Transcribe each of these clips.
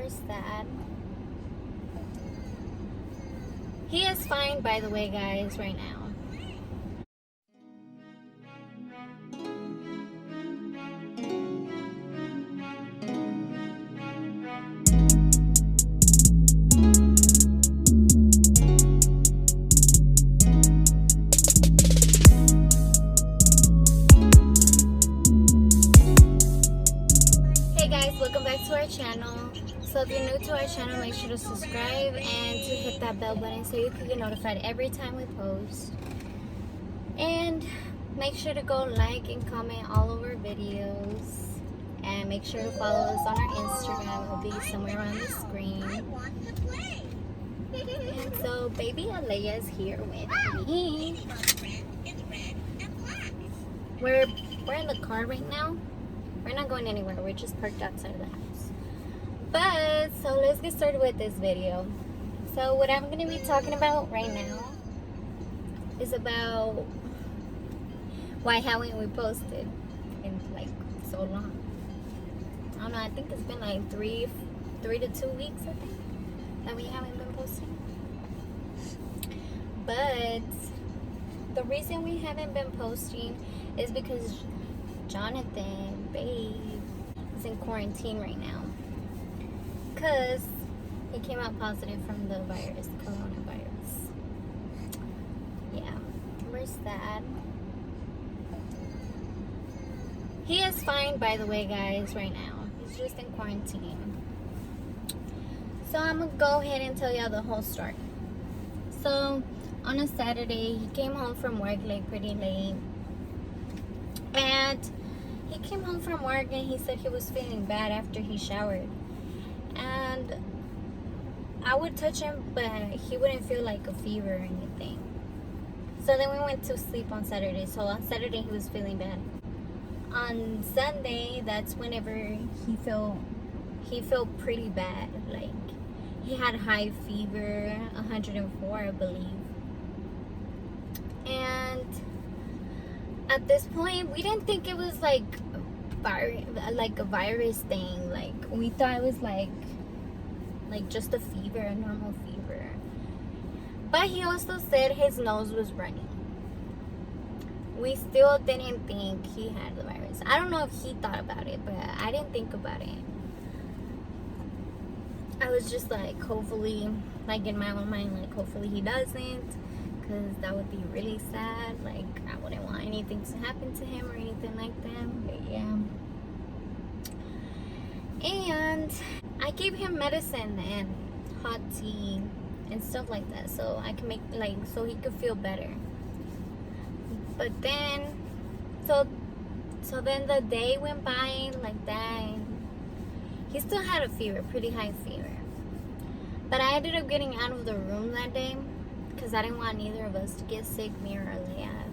Where's Dad? He is fine, by the way, guys, right now. Welcome back to our channel. So if you're new to our channel, make sure to subscribe and to hit that bell button so you can get notified every time we post. And make sure to go like and comment all of our videos. And make sure to follow us on our Instagram. It will be somewhere on the screen. And so baby Alea is here with me. We're in the car right now. We're not going anywhere. We're just parked outside of the house. But, so let's get started with this video. So what I'm going to be talking about right now is about why haven't we posted in like so long. I don't know. I think it's been like three to 2 weeks, I think, that we haven't been posting. But the reason we haven't been posting is because Jonathan, babe, is in quarantine right now because he came out positive from the virus, coronavirus. Yeah, where's Dad? He is fine, by the way, guys, right now. He's just in quarantine. So I'm gonna go ahead and tell y'all the whole story. So on a Saturday, he came home from work like pretty late. And he came home from work and he said he was feeling bad after he showered. And I would touch him, but he wouldn't feel like a fever or anything. So then we went to sleep on Saturday. So on Saturday he was feeling bad. On Sunday, that's whenever he felt pretty bad. Like he had high fever, 104, I believe. And at this point, we didn't think it was like a virus thing. Like we thought it was like just a fever, a normal fever. But he also said his nose was running. We still didn't think he had the virus. I don't know if he thought about it, but I didn't think about it. I was just like, hopefully, like in my own mind, like hopefully he doesn't. Because that would be really sad. Like I wouldn't want anything to happen to him or anything like that. But yeah. And I gave him medicine and hot tea and stuff like that, so I can make so he could feel better. But then so then the day went by like that, and he still had a fever, pretty high fever. But I ended up getting out of the room that day because I didn't want neither of us to get sick, me or Alea.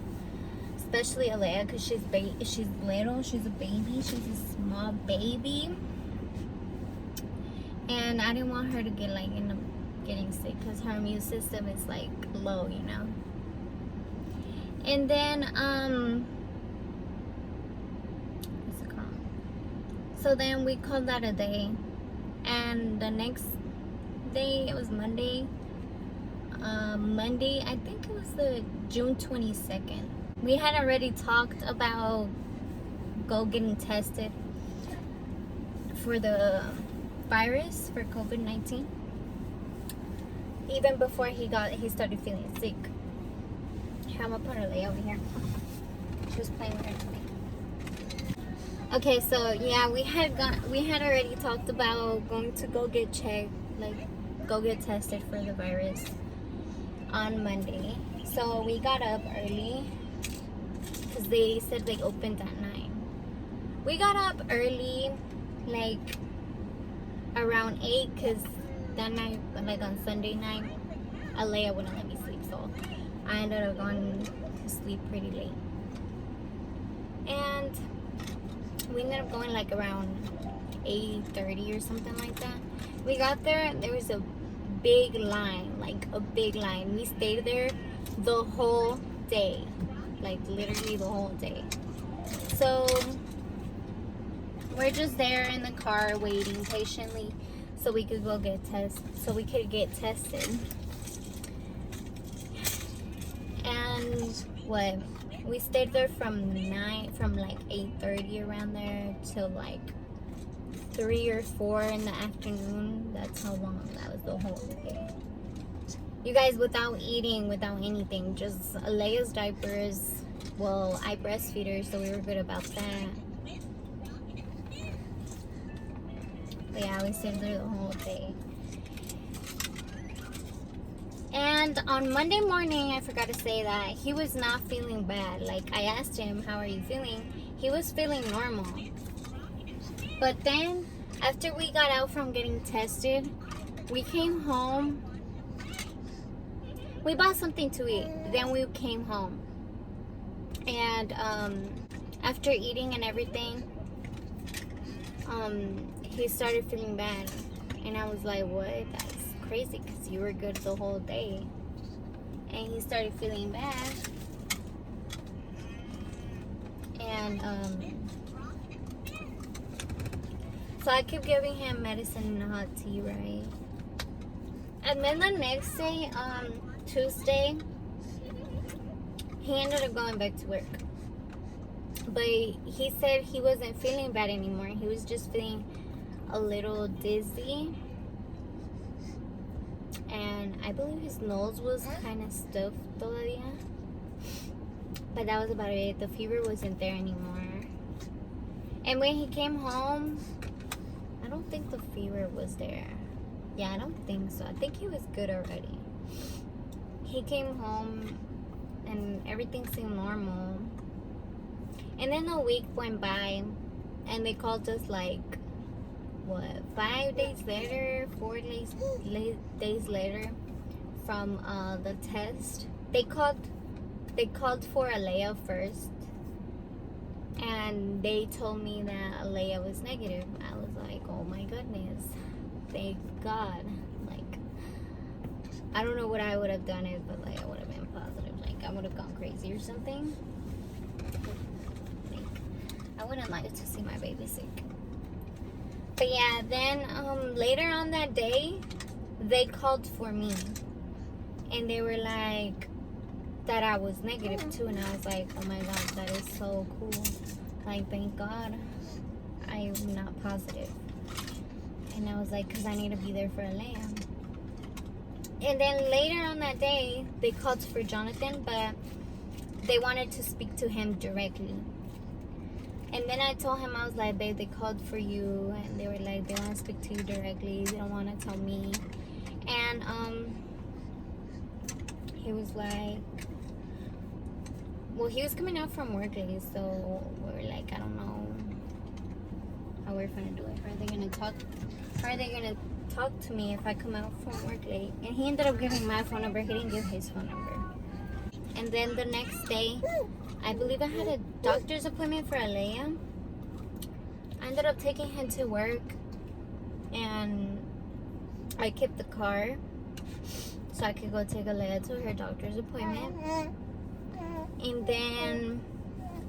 Especially Alea, because she's little, she's a baby, she's a small baby. And I didn't want her to get end up getting sick because her immune system is like low, you know. And then what's it called? So then we called that a day. And the next day, it was Monday, I think it was the June 22nd. We had already talked about getting tested for the virus, for COVID-19, even before he started feeling sick. Here, I'm gonna put her lay over here. She was playing with her today. Okay, so yeah, we had already talked about going to go get checked, go get tested for the virus on Monday. So we got up early because they said they opened at 9. We got up early, around 8, because that night, on Sunday night, Alea wouldn't let me sleep, so I ended up going to sleep pretty late. And we ended up going around 8:30 or something like that. We got there, there was a big line, We stayed there the whole day, literally the whole day. So we're just there in the car waiting patiently. so we could go get tested. And what, we stayed there from like 8:30 around there till like 3 or 4 in the afternoon. That's how long that was, the whole day. You guys, without eating, without anything, just Leia's diapers. Well, I breastfeed her, so we were good about that. But yeah, we stayed there the whole day. And on Monday morning, I forgot to say that he was not feeling bad. Like, I asked him, how are you feeling? He was feeling normal. But then, after we got out from getting tested, we came home. We bought something to eat. Then we came home. And after eating and everything, he started feeling bad. And I was like, what? That's crazy, because you were good the whole day. And he started feeling bad. And so I kept giving him medicine and hot tea, right? And then the next day, Tuesday, he ended up going back to work. But he said he wasn't feeling bad anymore. He was just feeling a little dizzy. And I believe his nose was kind of stuffed todavía. But that was about it. The fever wasn't there anymore. And when he came home, I don't think the fever was there. Yeah, I don't think so. I think he was good already. He came home and everything seemed normal. And then a week went by and they called us like, what, 5 days later, 4 days later from the test. They called for Alea first, and they told me that Alea was negative. I was like, oh my goodness, thank God. Like, I don't know what I would have done if Alea would have been positive. Like, I would have gone crazy or something. Like, I wouldn't like to see my baby sick. But yeah, then later on that day, they called for me. And they were like, that I was negative too. And I was like, oh my God, that is so cool. Like, thank God I'm not positive. And I was like, because I need to be there for Alea. And then later on that day, they called for Jonathan, but they wanted to speak to him directly. And then I told him, I was like, babe, they called for you. And they were like, they want to speak to you directly. They don't want to tell me. And he was like, well, he was coming out from work late. So we were like, I don't know how we're going to do it. How are they going to talk to me if I come out from work late? And he ended up giving my phone number. He didn't give his phone number. And then the next day, I believe I had a doctor's appointment for Alea. I ended up taking him to work, and I kept the car so I could go take Alea to her doctor's appointment. And then,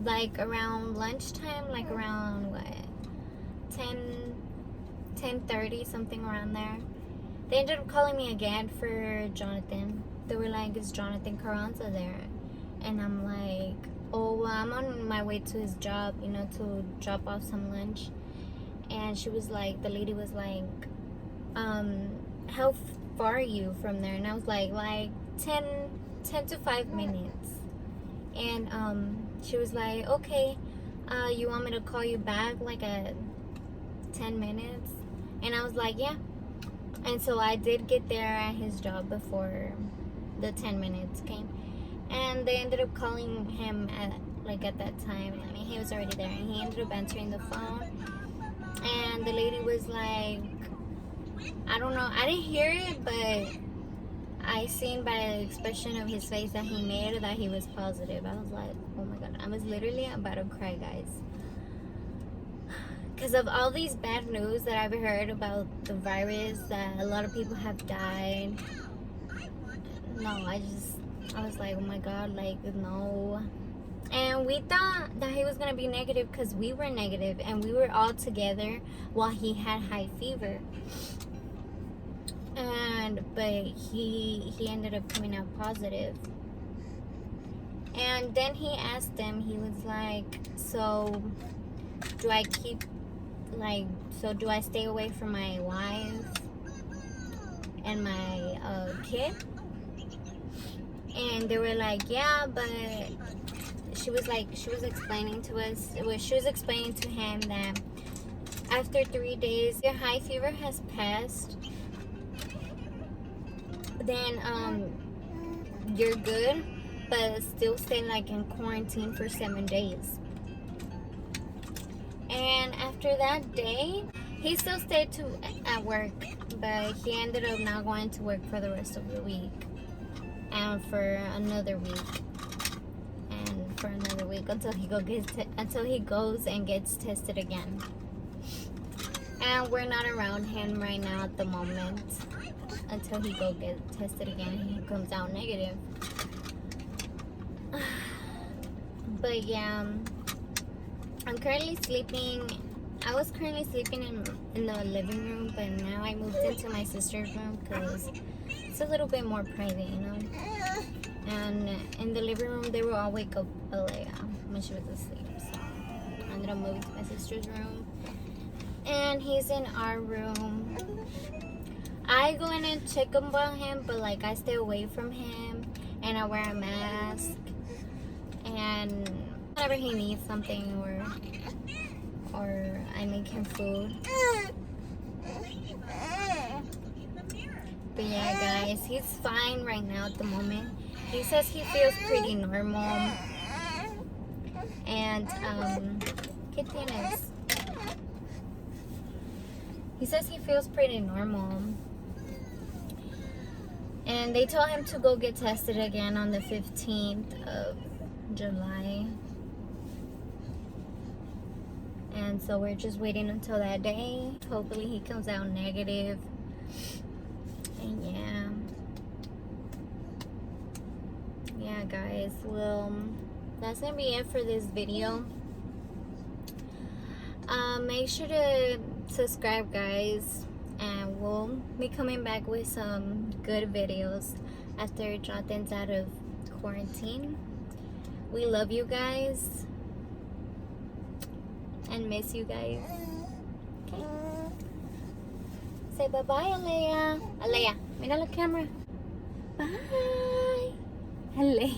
like around lunchtime, like around what, 10:30, something around there, they ended up calling me again for Jonathan. They were like, is Jonathan Carranza there? And I'm like, oh, well, I'm on my way to his job, you know, to drop off some lunch. And she was like, the lady was like, how far are you from there? And I was like 10 to 5 minutes. And she was like, okay, you want me to call you back like at 10 minutes? And I was like, yeah. And so I did get there at his job before the 10 minutes came. And they ended up calling him at that time. I mean, he was already there, and he ended up answering the phone. And the lady was like, I don't know, I didn't hear it, but I seen by the expression of his face that he made that he was positive. I was like, oh my God, I was literally about to cry, guys. Because of all these bad news that I've heard about the virus, that a lot of people have died. No, I was like, oh my God, like, no. And we thought that he was going to be negative because we were negative, and we were all together while he had high fever. but he ended up coming out positive. And then he asked them, he was like, so do I stay away from my wife and my kid? And they were like, yeah, but she was explaining to him that after 3 days your high fever has passed, then you're good, but still stay like in quarantine for 7 days. And after that day, he still stayed at work, but he ended up not going to work for the rest of the week, and for another week, until he goes and gets tested again. And we're not around him right now at the moment until he go get tested again and he comes out negative. But yeah, I'm currently sleeping. I was currently sleeping in the living room, but now I moved into my sister's room because it's a little bit more private, you know. And in the living room, they will all wake up Alea when she was asleep. So I ended up moving to my sister's room, and he's in our room. I go in and check about him, but like I stay away from him, and I wear a mask. And whenever he needs something, or I make him food. But yeah, guys, he's fine right now at the moment. He says he feels pretty normal. And ¿qué tienes? He says he feels pretty normal. And they told him to go get tested again on the 15th of July. And so we're just waiting until that day. Hopefully he comes out negative. And yeah guys, well, that's gonna be it for this video. Make sure to subscribe, guys, and we'll be coming back with some good videos after Jonathan's out of quarantine. We love you guys and miss you guys. Okay, say bye-bye, Alea. Alea, mira la camera. Bye, Alea.